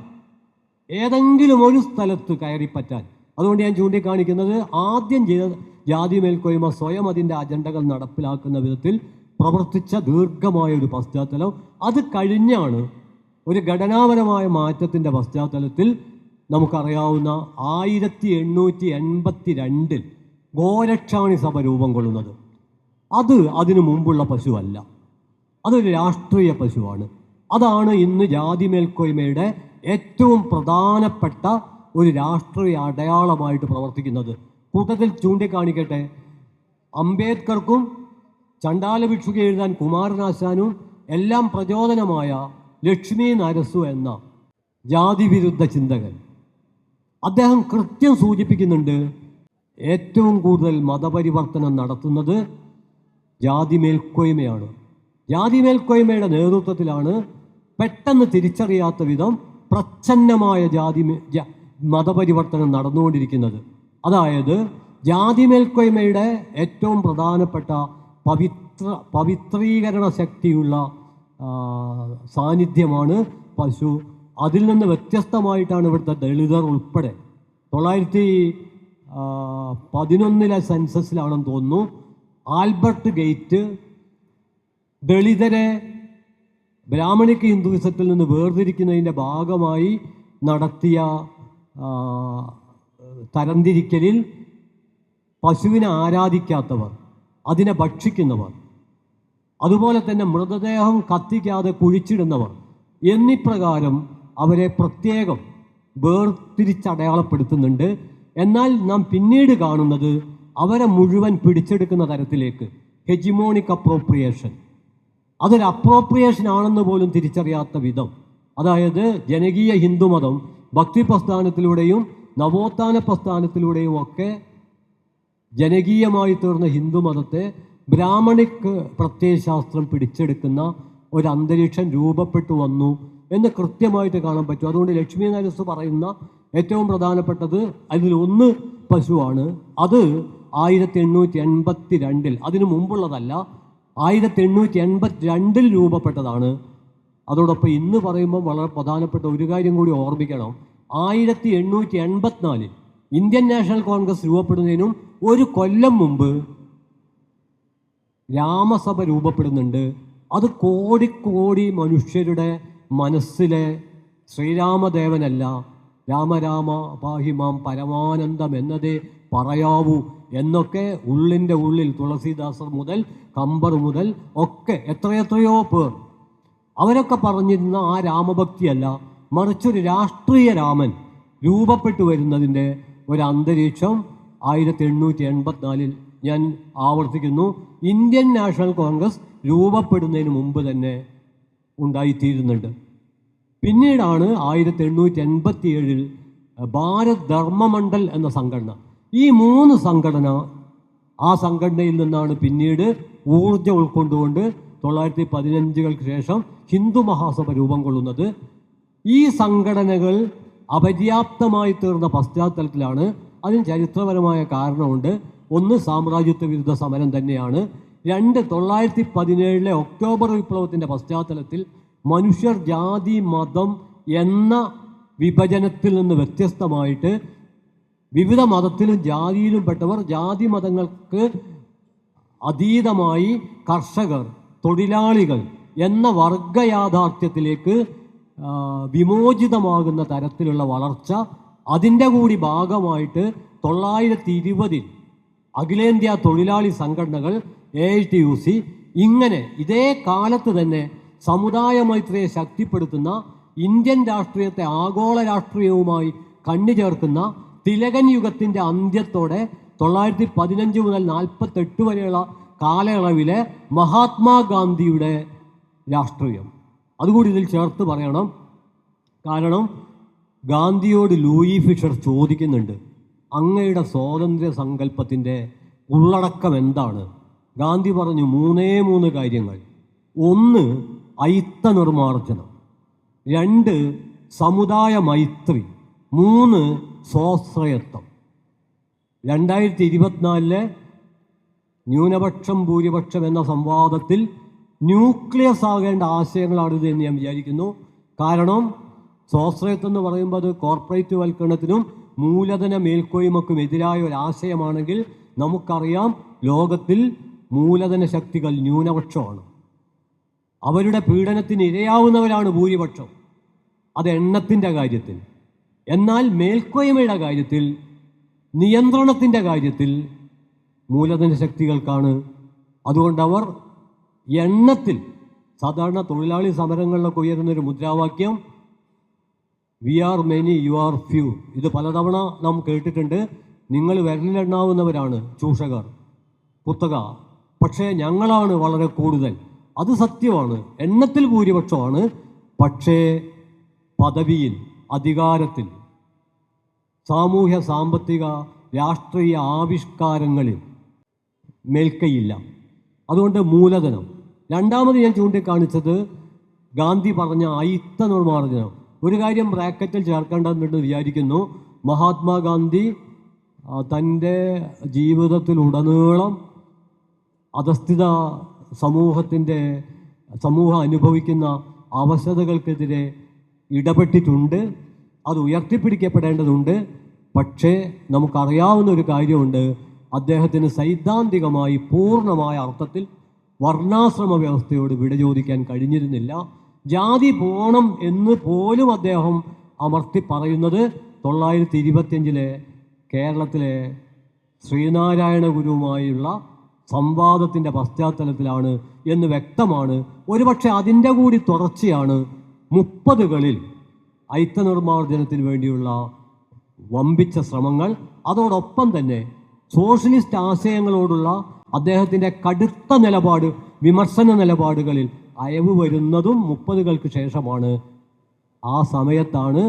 A: ഏതെങ്കിലും ഒരു സ്ഥലത്ത് കയറിപ്പറ്റാൻ അതുകൊണ്ട് ഞാൻ ചൂണ്ടിക്കാണിക്കുന്നത് ആദ്യം ചെയ്ത ജാതി മേൽക്കോയ്മ സ്വയം അതിൻ്റെ അജണ്ടകൾ നടപ്പിലാക്കുന്ന വിധത്തിൽ പ്രവർത്തിച്ച ദീർഘമായ ഒരു പശ്ചാത്തലം, അത് കഴിഞ്ഞാണ് ഒരു ഘടനാപരമായ മാറ്റത്തിൻ്റെ പശ്ചാത്തലത്തിൽ നമുക്കറിയാവുന്ന 1882 ഗോരക്ഷാണി സഭ രൂപം കൊള്ളുന്നത്. അത് അതിനു മുമ്പുള്ള പശുവല്ല, അതൊരു രാഷ്ട്രീയ പശുവാണ്. അതാണ് ഇന്ന് ജാതി മേൽക്കോയ്മയുടെ ഏറ്റവും പ്രധാനപ്പെട്ട ഒരു രാഷ്ട്രീയ അടയാളമായിട്ട് പ്രവർത്തിക്കുന്നത്. കൂട്ടത്തിൽ ചൂണ്ടിക്കാണിക്കട്ടെ, അംബേദ്കർക്കും ചണ്ടാല ഭിക്ഷുക എഴുതാൻ കുമാരനാശാനും എല്ലാം പ്രചോദനമായ ലക്ഷ്മി നരസു എന്ന ജാതിവിരുദ്ധ ചിന്തകൻ, അദ്ദേഹം കൃത്യം സൂചിപ്പിക്കുന്നുണ്ട്, ഏറ്റവും കൂടുതൽ മതപരിവർത്തനം നടത്തുന്നത് ജാതി മേൽക്കോയ്മയാണ്. ജാതി മേൽക്കോയ്മയുടെ നേതൃത്വത്തിലാണ് പെട്ടെന്ന് തിരിച്ചറിയാത്ത വിധം പ്രച്ഛന്നമായ മതപരിവർത്തനം നടന്നുകൊണ്ടിരിക്കുന്നത്. അതായത് ജാതി മേൽക്കോയ്മയുടെ ഏറ്റവും പ്രധാനപ്പെട്ട പവിത്രീകരണ ശക്തിയുള്ള സാന്നിധ്യമാണ് പശു. അതിൽ നിന്ന് വ്യത്യസ്തമായിട്ടാണ് ഇവിടുത്തെ ദളിതർ ഉൾപ്പെടെ 1911 സെൻസസിലാണെന്ന് തോന്നുന്നു ആൽബർട്ട് ഗേറ്റ് ദളിതരെ ബ്രാഹ്മണിക് ഹിന്ദുവിസത്തിൽ നിന്ന് വേർതിരിക്കുന്നതിൻ്റെ ഭാഗമായി നടത്തിയ തരംതിരിക്കലിൽ പശുവിനെ ആരാധിക്കാത്തവർ, അതിനെ ഭക്ഷിക്കുന്നവർ, അതുപോലെ തന്നെ മൃതദേഹം കത്തിക്കാതെ കുഴിച്ചിടുന്നവർ എന്നിപ്രകാരം അവരെ പ്രത്യേകം വേർതിരിച്ചടയാളപ്പെടുത്തുന്നുണ്ട്. എന്നാൽ നാം പിന്നീട് കാണുന്നത് അവരെ മുഴുവൻ പിടിച്ചെടുക്കുന്ന തരത്തിലേക്ക് ഹെജിമോണിക് അപ്രോപ്രിയേഷൻ, അതൊരു അപ്രോപ്രിയേഷൻ ആണെന്ന് പോലും തിരിച്ചറിയാത്ത വിധം, അതായത് ജനകീയ ഹിന്ദുമതം ഭക്തി പ്രസ്ഥാനത്തിലൂടെയും നവോത്ഥാന പ്രസ്ഥാനത്തിലൂടെയും ഒക്കെ ജനകീയമായി തീർന്ന ഹിന്ദുമതത്തെ ബ്രാഹ്മണിക് പ്രത്യയശാസ്ത്രം പിടിച്ചെടുക്കുന്ന ഒരു അന്തരീക്ഷം രൂപപ്പെട്ടു വന്നു എന്ന് കൃത്യമായിട്ട് കാണാൻ പറ്റും. അതുകൊണ്ട് ലക്ഷ്മി നരസു പറയുന്ന ഏറ്റവും പ്രധാനപ്പെട്ടത് അതിലൊന്ന് പശുവാണ്. അത് 1882 അതിനു മുമ്പുള്ളതല്ല, 1882 രൂപപ്പെട്ടതാണ്. അതോടൊപ്പം ഇന്ന് പറയുമ്പോൾ വളരെ പ്രധാനപ്പെട്ട ഒരു കാര്യം കൂടി ഓർമ്മിക്കണം. 1884 ഇന്ത്യൻ നാഷണൽ കോൺഗ്രസ് രൂപപ്പെടുന്നതിനും ഒരു കൊല്ലം മുമ്പ് രാമസഭ രൂപപ്പെടുന്നുണ്ട്. അത് കോടിക്കോടി മനുഷ്യരുടെ മനസ്സിലെ ശ്രീരാമദേവനല്ല, രാമരാമ പാഹിമാം പരമാനന്ദം എന്നതേ പറയാവൂ എന്നൊക്കെ ഉള്ളിൻ്റെ ഉള്ളിൽ തുളസീദാസർ മുതൽ കമ്പർ മുതൽ ഒക്കെ എത്രയെത്രയോ പേർ അവരൊക്കെ പറഞ്ഞിരുന്ന ആ രാമഭക്തിയല്ല, മറിച്ചൊരു രാഷ്ട്രീയ രാമൻ രൂപപ്പെട്ടു വരുന്നതിൻ്റെ ഒരു അന്തരീക്ഷം 1884 ഞാൻ ആവർത്തിക്കുന്നു, ഇന്ത്യൻ നാഷണൽ കോൺഗ്രസ് രൂപപ്പെടുന്നതിന് മുമ്പ് തന്നെ ഉണ്ടായിത്തീരുന്നുണ്ട്. പിന്നീടാണ് 1887 ഭാരത് ധർമ്മമണ്ഡൽ എന്ന സംഘടന. ഈ 3 സംഘടന, ആ സംഘടനയിൽ നിന്നാണ് പിന്നീട് ഊർജ്ജം ഉൾക്കൊണ്ടുകൊണ്ട് 1915 ശേഷം ഹിന്ദു മഹാസഭ രൂപം കൊള്ളുന്നത്. ഈ സംഘടനകൾ അപര്യാപ്തമായി തീർന്ന പശ്ചാത്തലത്തിലാണ്. അതിന് ചരിത്രപരമായ കാരണമുണ്ട്. ഒന്ന്, സാമ്രാജ്യത്വ വിരുദ്ധ സമരം തന്നെയാണ്. 2, 1917 ഒക്ടോബർ വിപ്ലവത്തിൻ്റെ പശ്ചാത്തലത്തിൽ മനുഷ്യർ ജാതി മതം എന്ന വിഭജനത്തിൽ നിന്ന് വ്യത്യസ്തമായിട്ട് വിവിധ മതത്തിലും ജാതിയിലും പെട്ടവർ ജാതി മതങ്ങൾക്ക് അതീതമായി കർഷകർ, തൊഴിലാളികൾ എന്ന വർഗയാഥാർത്ഥ്യത്തിലേക്ക് വിമോചിതമാകുന്ന തരത്തിലുള്ള വളർച്ച, അതിൻ്റെ കൂടി ഭാഗമായിട്ട് 1920 അഖിലേന്ത്യാ തൊഴിലാളി സംഘടനകൾ AITUC ഇങ്ങനെ ഇതേ കാലത്ത് തന്നെ സമുദായ മൈത്രിയെ ശക്തിപ്പെടുത്തുന്ന, ഇന്ത്യൻ രാഷ്ട്രീയത്തെ ആഗോള രാഷ്ട്രീയവുമായി കണ്ണുചേർക്കുന്ന തിലകൻ യുഗത്തിൻ്റെ അന്ത്യത്തോടെ 1915 മുതൽ 1948 വരെയുള്ള കാലയളവിലെ മഹാത്മാഗാന്ധിയുടെ രാഷ്ട്രീയം അതുകൂടി ഇതിൽ ചേർത്ത് പറയണം. കാരണം ഗാന്ധിയോട് ലൂയി ഫിഷർ ചോദിക്കുന്നുണ്ട്, അങ്ങയുടെ സ്വാതന്ത്ര്യ സങ്കല്പത്തിൻ്റെ ഉള്ളടക്കം എന്താണ്? ഗാന്ധി പറഞ്ഞു 3 കാര്യങ്ങൾ. 1, അയിത്ത നിർമ്മാർജ്ജനം. 2, സമുദായ മൈത്രി. 3, സ്വാശ്രയത്വം. 2024 ന്യൂനപക്ഷം ഭൂരിപക്ഷം എന്ന സംവാദത്തിൽ ന്യൂക്ലിയസ് ആകേണ്ട ആശയങ്ങളാണിത് എന്ന് ഞാൻ വിചാരിക്കുന്നു. കാരണം സ്വാശ്രയത്വം എന്ന് പറയുമ്പോൾ അത് കോർപ്പറേറ്റ് വൽക്കരണത്തിനും മൂലധന മേൽക്കോയ്മക്കും എതിരായ ഒരാശയമാണെങ്കിൽ നമുക്കറിയാം ലോകത്തിൽ മൂലധന ശക്തികൾ ന്യൂനപക്ഷമാണ്. അവരുടെ പീഡനത്തിന് ഇരയാവുന്നവരാണ് ഭൂരിപക്ഷം. അത് എണ്ണത്തിൻ്റെ കാര്യത്തിൽ. എന്നാൽ മേൽക്കോയ്മയുടെ കാര്യത്തിൽ, നിയന്ത്രണത്തിൻ്റെ കാര്യത്തിൽ മൂലധന ശക്തികൾക്കാണ്. അതുകൊണ്ട് അവർ എണ്ണത്തിൽ, സാധാരണ തൊഴിലാളി സമരങ്ങളിലൊക്കെ ഉയരുന്നൊരു മുദ്രാവാക്യം we are many you are few. ഇത് പലതവണ നാം കേട്ടിട്ടുണ്ട്. നിങ്ങൾ വിരലിലെണ്ണാവുന്നവരാണ് ചൂഷകർ, കുത്തക, പക്ഷേ ഞങ്ങളാണ് വളരെ കൂടുതൽ. അത് സത്യമാണ്, എണ്ണത്തിൽ ഭൂരിപക്ഷമാണ്. പക്ഷേ പദവിയിൽ, അധികാരത്തിൽ, സാമൂഹ്യ സാമ്പത്തിക രാഷ്ട്രീയ ആവിഷ്കാരങ്ങളിൽ മേൽക്കൈയില്ല. അതുകൊണ്ട് മൂലധനം. രണ്ടാമത് ഞാൻ ചൂണ്ടിക്കാണിച്ചത് ഗാന്ധി പറഞ്ഞ അയിത്ത നിർമ്മാർജ്ജനം. ഒരു കാര്യം ബ്രാക്കറ്റിൽ ചേർക്കേണ്ടതെന്ന് വിചാരിക്കുന്നു. മഹാത്മാഗാന്ധി തൻ്റെ ജീവിതത്തിലുടനീളം അധസ്ഥിത സമൂഹം അനുഭവിക്കുന്ന അവശതകൾക്കെതിരെ ഇടപെട്ടിട്ടുണ്ട്. അത് ഉയർത്തിപ്പിടിക്കപ്പെടേണ്ടതുണ്ട്. പക്ഷേ നമുക്കറിയാവുന്ന ഒരു കാര്യമുണ്ട്, അദ്ദേഹത്തിന് സൈദ്ധാന്തികമായി പൂർണ്ണമായ അർത്ഥത്തിൽ വർണ്ണാശ്രമ വ്യവസ്ഥയോട് വിട ചോദിക്കാൻ കഴിഞ്ഞിരുന്നില്ല. ജാതി പോണം എന്ന് പോലും അദ്ദേഹം അമർത്തി പറയുന്നത് 1925 കേരളത്തിലെ ശ്രീനാരായണ ഗുരുവുമായുള്ള സംവാദത്തിൻ്റെ പശ്ചാത്തലത്തിലാണ് എന്ന് വ്യക്തമാണ്. ഒരുപക്ഷെ അതിൻ്റെ കൂടി തുടർച്ചയാണ് 30കളിൽ ഐക്യനിർമ്മാർജ്ജനത്തിന് വേണ്ടിയുള്ള വമ്പിച്ച ശ്രമങ്ങൾ. അതോടൊപ്പം തന്നെ സോഷ്യലിസ്റ്റ് ആശയങ്ങളോടുള്ള അദ്ദേഹത്തിൻ്റെ കടുത്ത നിലപാട്, വിമർശന നിലപാടുകളിൽ അയവ് വരുന്നതും 30കൾക്ക് ശേഷമാണ്. ആ സമയത്താണ്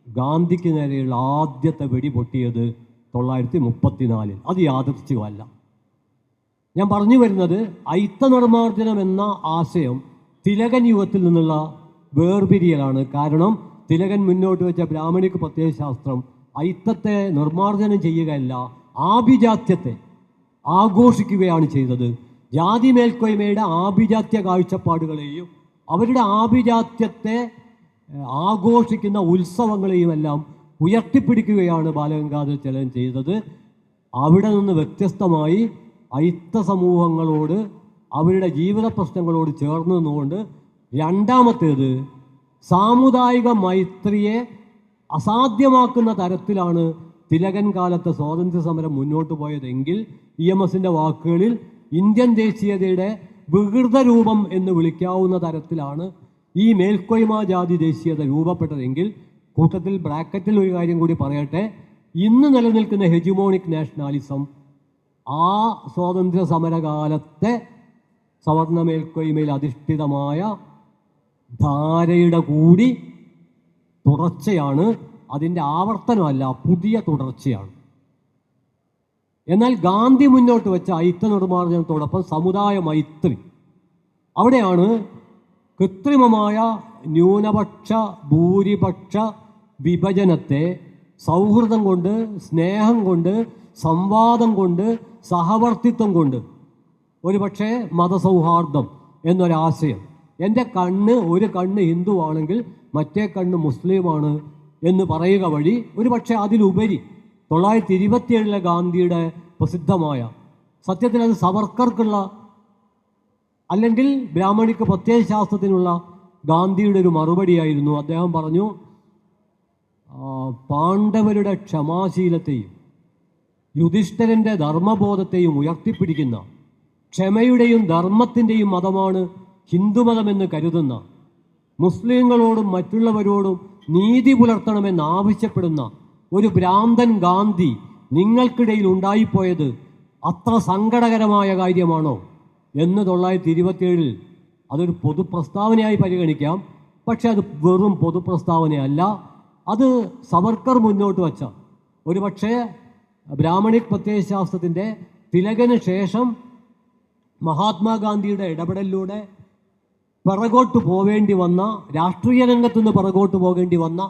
A: ഗാന്ധിക്ക് നേരെയുള്ള ആദ്യത്തെ വെടി പൊട്ടിയത് 1934. അത് യാദൃച്ഛികമല്ല. ഞാൻ പറഞ്ഞു വരുന്നത് ഐക്യനിർമ്മാർജ്ജനം എന്ന ആശയം തിലകൻ യുഗത്തിൽ നിന്നുള്ള വേർപിരിയലാണ്. കാരണം തിലകൻ മുന്നോട്ട് വെച്ച ബ്രാഹ്മണിക് പ്രത്യയശാസ്ത്രം ഐക്യത്തെ നിർമ്മാർജ്ജനം ചെയ്യുകയല്ല, ആഭിജാത്യത്തെ ആഘോഷിക്കുകയാണ് ചെയ്തത്. ജാതി മേൽക്കോയ്മയുടെ ആഭിജാത്യ കാഴ്ചപ്പാടുകളെയും അവരുടെ ആഭിജാത്യത്തെ ആഘോഷിക്കുന്ന ഉത്സവങ്ങളെയും എല്ലാം ഉയർത്തിപ്പിടിക്കുകയാണ് ബാലഗംഗാധര തിലകൻ ചെയ്തത്. അവിടെ നിന്ന് വ്യത്യസ്തമായി ഐക്യ സമൂഹങ്ങളോട്, അവരുടെ ജീവിത പ്രശ്നങ്ങളോട് ചേർന്ന് നിന്നുകൊണ്ട് രണ്ടാമത്തേത് സാമുദായിക മൈത്രിയെ അസാധ്യമാക്കുന്ന തരത്തിലാണ് തിലകൻ കാലത്തെ സ്വാതന്ത്ര്യ സമരം മുന്നോട്ട് പോയതെങ്കിൽ EMSൻ്റെ വാക്കുകളിൽ ഇന്ത്യൻ ദേശീയതയുടെ വികൃത രൂപം എന്ന് വിളിക്കാവുന്ന തരത്തിലാണ് ഈ മേൽക്കോയ്മ ജാതി ദേശീയത രൂപപ്പെട്ടതെങ്കിൽ, കൂട്ടത്തിൽ ബ്രാക്കറ്റിൽ ഒരു കാര്യം കൂടി പറയട്ടെ, ഇന്ന് നിലനിൽക്കുന്ന ഹെജിമോണിക് നാഷണാലിസം ആ സ്വാതന്ത്ര്യ സമരകാലത്തെ സവർണ മേൽക്കോയ്മയിൽ അധിഷ്ഠിതമായ ധാരയുടെ കൂടി തുടർച്ചയാണ്. അതിൻ്റെ ആവർത്തനമല്ല, പുതിയ തുടർച്ചയാണ്. എന്നാൽ ഗാന്ധി മുന്നോട്ട് വെച്ച ഐക്യനിർമ്മാർജ്ജനത്തോടൊപ്പം സമുദായ മൈത്രി, അവിടെയാണ് കൃത്രിമമായ ന്യൂനപക്ഷ ഭൂരിപക്ഷ വിഭജനത്തെ സൗഹൃദം കൊണ്ട്, സ്നേഹം കൊണ്ട്, സംവാദം കൊണ്ട്, സഹവർത്തിത്വം കൊണ്ട്, ഒരുപക്ഷെ മതസൗഹാർദ്ദം എന്നൊരാശയം, എൻ്റെ ഒരു കണ്ണ് ഹിന്ദുവാണെങ്കിൽ മറ്റേ കണ്ണ് മുസ്ലിമാണ് എന്ന് പറയുക വഴി ഒരുപക്ഷെ അതിലുപരി 1927 ഗാന്ധിയുടെ പ്രസിദ്ധമായ, സത്യത്തിൽ അത് സവർക്കർക്കുള്ള അല്ലെങ്കിൽ ബ്രാഹ്മണിക്ക് പ്രത്യയശാസ്ത്രത്തിനുള്ള ഗാന്ധിയുടെ ഒരു മറുപടിയായിരുന്നു. അദ്ദേഹം പറഞ്ഞു, പാണ്ഡവരുടെ ക്ഷമാശീലത്തെയും യുധിഷ്ഠിരൻ്റെ ധർമ്മബോധത്തെയും ഉയർത്തിപ്പിടിക്കുന്ന, ക്ഷമയുടെയും ധർമ്മത്തിൻ്റെയും മതമാണ് ഹിന്ദുമതമെന്ന് കരുതുന്ന, മുസ്ലിങ്ങളോടും മറ്റുള്ളവരോടും നീതി പുലർത്തണമെന്ന് ആവശ്യപ്പെടുന്ന ഒരു ഭ്രാന്തൻ ഗാന്ധി നിങ്ങൾക്കിടയിൽ ഉണ്ടായിപ്പോയത് അത്ര സങ്കടകരമായ കാര്യമാണോ എന്ന് 1927 അതൊരു പൊതുപ്രസ്താവനയായി പരിഗണിക്കാം. പക്ഷെ അത് വെറും പൊതുപ്രസ്താവനയല്ല. അത് സവർക്കർ മുന്നോട്ട് വച്ച, ഒരുപക്ഷെ ബ്രാഹ്മണിക് പ്രത്യയശാസ്ത്രത്തിൻ്റെ തിലകന് ശേഷം മഹാത്മാഗാന്ധിയുടെ ഇടപെടലിലൂടെ പിറകോട്ട് പോവേണ്ടി വന്ന, രാഷ്ട്രീയ രംഗത്തുനിന്ന് പിറകോട്ട് പോകേണ്ടി വന്ന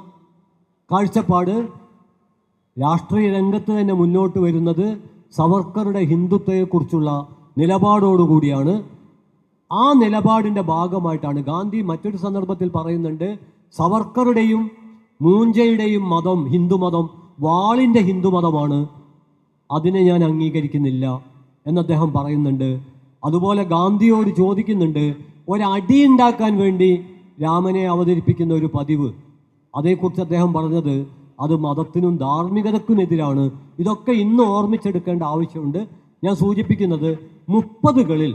A: കാഴ്ചപ്പാട് രാഷ്ട്രീയ രംഗത്ത് തന്നെ മുന്നോട്ട് വരുന്നത് സവർക്കറുടെ ഹിന്ദുത്വത്തെക്കുറിച്ചുള്ള നിലപാടോടുകൂടിയാണ്. ആ നിലപാടിൻ്റെ ഭാഗമായിട്ടാണ് ഗാന്ധി മറ്റൊരു സന്ദർഭത്തിൽ പറയുന്നുണ്ട്, സവർക്കറുടെയും മൂഞ്ചയുടെയും മതം, ഹിന്ദുമതം വാളിൻ്റെ ഹിന്ദുമതമാണ്, അതിനെ ഞാൻ അംഗീകരിക്കുന്നില്ല എന്ന് അദ്ദേഹം പറയുന്നുണ്ട്. അതുപോലെ ഗാന്ധിയോട് ചോദിക്കുന്നുണ്ട്, ഒരടി ഉണ്ടാക്കാൻ വേണ്ടി രാമനെ അവതരിപ്പിക്കുന്ന ഒരു പതിവ്, അതേക്കുറിച്ച് അദ്ദേഹം പറഞ്ഞത് അത് മതത്തിനും ധാർമ്മികതക്കുമെതിരാണ്. ഇതൊക്കെ ഇന്ന് ഓർമ്മിച്ചെടുക്കേണ്ട ആവശ്യമുണ്ട്. ഞാൻ സൂചിപ്പിക്കുന്നത് 30കളിൽ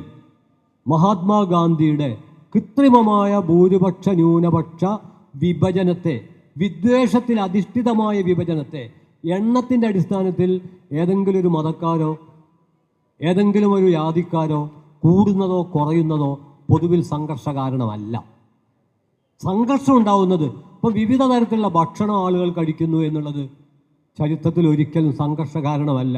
A: മഹാത്മാഗാന്ധിയുടെ കൃത്രിമമായ ഭൂരിപക്ഷ ന്യൂനപക്ഷ വിഭജനത്തെ, വിദ്വേഷത്തിൽ അധിഷ്ഠിതമായ വിഭജനത്തെ, എണ്ണത്തിൻ്റെ അടിസ്ഥാനത്തിൽ ഏതെങ്കിലും ഒരു മതക്കാരോ ഏതെങ്കിലും ഒരു ജാതിക്കാരോ കൂടുന്നതോ കുറയുന്നതോ പൊതുവിൽ സംഘർഷ കാരണമല്ല. സംഘർഷം ഉണ്ടാവുന്നത് ഇപ്പോൾ വിവിധ തരത്തിലുള്ള ഭക്ഷണം ആളുകൾ കഴിക്കുന്നു എന്നുള്ളത് ചരിത്രത്തിൽ ഒരിക്കലും സംഘർഷ കാരണമല്ല.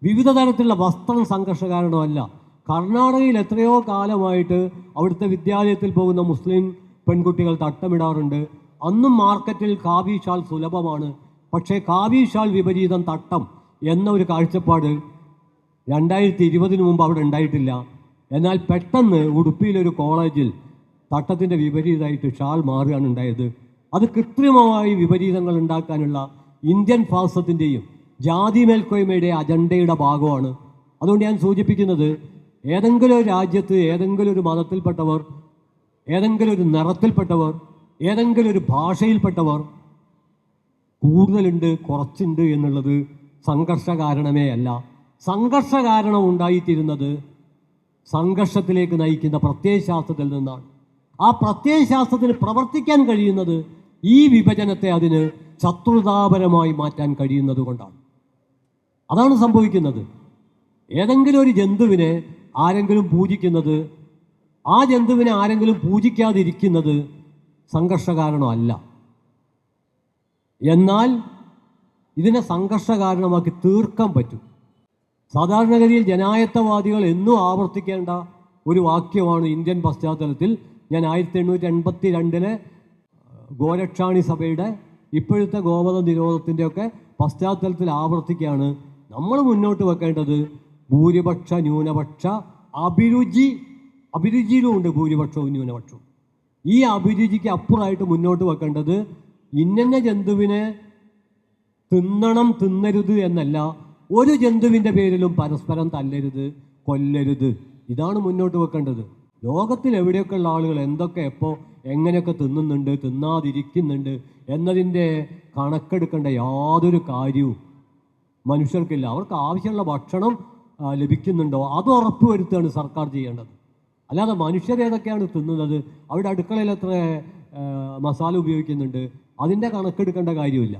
A: വിവിധ തരത്തിലുള്ള വസ്ത്രം സംഘർഷ കാരണമല്ല. കർണാടകയിൽ എത്രയോ കാലമായിട്ട് അവിടുത്തെ വിദ്യാലയത്തിൽ പോകുന്ന മുസ്ലിം പെൺകുട്ടികൾ തട്ടമിടാറുണ്ട്. അന്നും മാർക്കറ്റിൽ കാവി ഷാൾ സുലഭമാണ്. പക്ഷേ കാവി ഷാൾ വിപരീതം തട്ടം എന്ന ഒരു കാഴ്ചപ്പാട് 2020 മുമ്പ് അവിടെ ഉണ്ടായിട്ടില്ല. എന്നാൽ പെട്ടെന്ന് ഉടുപ്പിയിലൊരു കോളേജിൽ തട്ടത്തിൻ്റെ വിപരീതമായിട്ട് ഷാൾ മാറുകയാണ് ഉണ്ടായത്. അത് കൃത്രിമമായി വിപരീതങ്ങൾ ഉണ്ടാക്കാനുള്ള ഇന്ത്യൻ ഫാസിസത്തിൻ്റെയും ജാതി മേൽക്കോയ്മയുടെ അജണ്ടയുടെ ഭാഗമാണ്. അതുകൊണ്ട് ഞാൻ സൂചിപ്പിക്കുന്നത്, ഏതെങ്കിലും ഒരു രാജ്യത്ത് ഏതെങ്കിലും ഒരു മതത്തിൽപ്പെട്ടവർ, ഏതെങ്കിലും ഒരു നിറത്തിൽപ്പെട്ടവർ, ഏതെങ്കിലും ഒരു ഭാഷയിൽപ്പെട്ടവർ കൂടുതലുണ്ട് കുറച്ചുണ്ട് എന്നുള്ളത് സംഘർഷ കാരണമേ അല്ല. സംഘർഷ കാരണം ഉണ്ടായിത്തീരുന്നത് സംഘർഷത്തിലേക്ക് നയിക്കുന്ന പ്രത്യയശാസ്ത്രത്തിൽ നിന്നാണ്. ആ പ്രത്യയശാസ്ത്രത്തിന് പ്രവർത്തിക്കാൻ കഴിയുന്നത് ഈ വിഭജനത്തെ അതിന് ശത്രുതാപരമായി മാറ്റാൻ കഴിയുന്നത് കൊണ്ടാണ്. അതാണ് സംഭവിക്കുന്നത്. ഏതെങ്കിലും ഒരു ജന്തുവിനെ ആരെങ്കിലും പൂജിക്കുന്നത്, ആ ജന്തുവിനെ ആരെങ്കിലും പൂജിക്കാതിരിക്കുന്നത് സംഘർഷ കാരണമല്ല. എന്നാൽ ഇതിനെ സംഘർഷ കാരണമാക്കി തീർക്കാൻ പറ്റും. സാധാരണഗതിയിൽ ജനായത്തവാദികൾ എന്നും ആവർത്തിക്കേണ്ട ഒരു വാക്യമാണ് ഇന്ത്യൻ പശ്ചാത്തലത്തിൽ. ഞാൻ 1882 ഗോരക്ഷാണി സഭയുടെ ഇപ്പോഴത്തെ ഗോവധ നിരോധത്തിൻ്റെയൊക്കെ പശ്ചാത്തലത്തിൽ ആവർത്തിക്കുകയാണ്. നമ്മൾ മുന്നോട്ട് വെക്കേണ്ടത് ഭൂരിപക്ഷ ന്യൂനപക്ഷ അഭിരുചിയിലും ഉണ്ട് ഭൂരിപക്ഷവും ന്യൂനപക്ഷവും. ഈ അഭിരുചിക്ക് അപ്പുറമായിട്ട് മുന്നോട്ട് വെക്കേണ്ടത് ഇന്ന ജന്തുവിനെ തിന്നണം തിന്നരുത് എന്നല്ല, ഒരു ജന്തുവിൻ്റെ പേരിലും പരസ്പരം തല്ലരുത് കൊല്ലരുത്. ഇതാണ് മുന്നോട്ട് വെക്കേണ്ടത്. ലോകത്തിൽ എവിടെയൊക്കെയുള്ള ആളുകൾ എന്തൊക്കെ എപ്പോൾ എങ്ങനെയൊക്കെ തിന്നുന്നുണ്ട് തിന്നാതിരിക്കുന്നുണ്ട് എന്നതിൻ്റെ കണക്കെടുക്കേണ്ട യാതൊരു കാര്യവും മനുഷ്യർക്കില്ല. അവർക്ക് ആവശ്യമുള്ള ഭക്ഷണം ലഭിക്കുന്നുണ്ടോ അത് ഉറപ്പുവരുത്തുകയാണ് സർക്കാർ ചെയ്യേണ്ടത്. അല്ലാതെ മനുഷ്യരേതൊക്കെയാണ് തിന്നുന്നത്, അവിടെ അടുക്കളയിൽ എത്ര മസാല ഉപയോഗിക്കുന്നുണ്ട്, അതിൻ്റെ കണക്കെടുക്കേണ്ട കാര്യമില്ല.